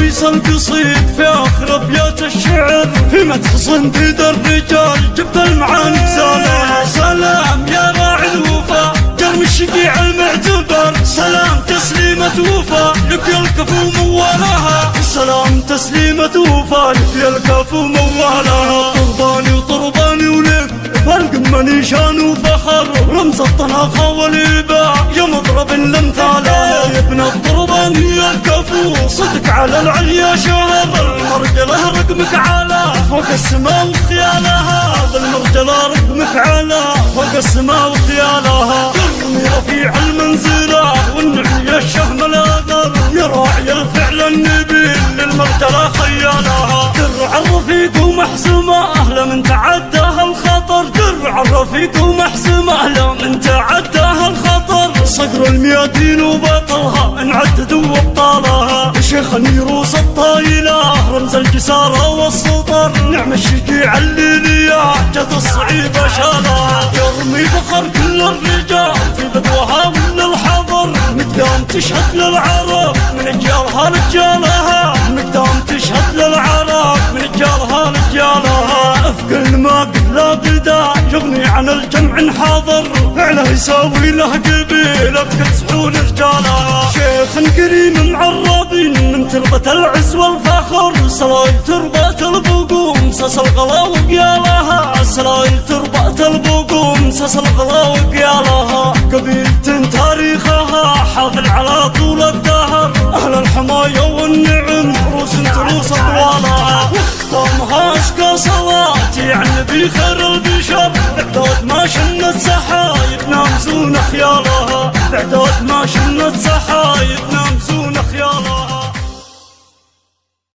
فيصل قصيد في آخر أبيات الشعر في مدح صنديد الرجال جبت المعاني بسالة. سلام يا راعي الوفا جرم الشقيع المعتبر، سلام تسليمة وفا لك يا الكفو موالها، سلام تسليمة وفا لك يا الكفو موالها. طرباني وطرباني ولك فالقمة نيشان وفخر، رمز الطناخة والإباع يا مضرب الامثالة. يا ابن الطرباني يا الكفو صدق على العليا شهر، المرجلة رقمك على فوق السماء وخيالها، بالمرجلة رقمك على فوق السماء وخيالها. يرمي رفيع المنزلة والنعم يا الشهم الأذر، يا راعي الفعل النبيل للمرجلة خيالها. درع الرفيق ومحزمة لمن تعداها الخطر، درع الرفيق ومحزمة لمن تعداها الخطر. صقر الميادين وبطلها انعدد وابطالها، شيخ نيروس الطايلة رمز الجسارة والسطر، نعم الشجيع الليلية جد الصعيبة شالها. يرمي فخر كل الرجال في بدوها من الحضر، مقدام تشهد للعرب من رجالها رجالها، مقدام تشهد للعرب من رجالها رجالها. افقل ما قد لا بدا يغني عن الجمع انحاضر، فعله يساوي له قبيل بكل سحول رجالها. شيخ كريم معربين من تربة العز والفخر، سلايل تربة البقوم سس الغلا وقيالها، سلايل تربة البقوم سس الغلا وقيالها. قبيلة تاريخها حافل على طول الدهر، أهل الحماية والنعم روس تروس أطوالها. واختامها أزكى صلاتي عن نبي خير البشر، بعدود ما شنت سحايب نامزون خيالها، بعدود ما شنت سحايب نامزون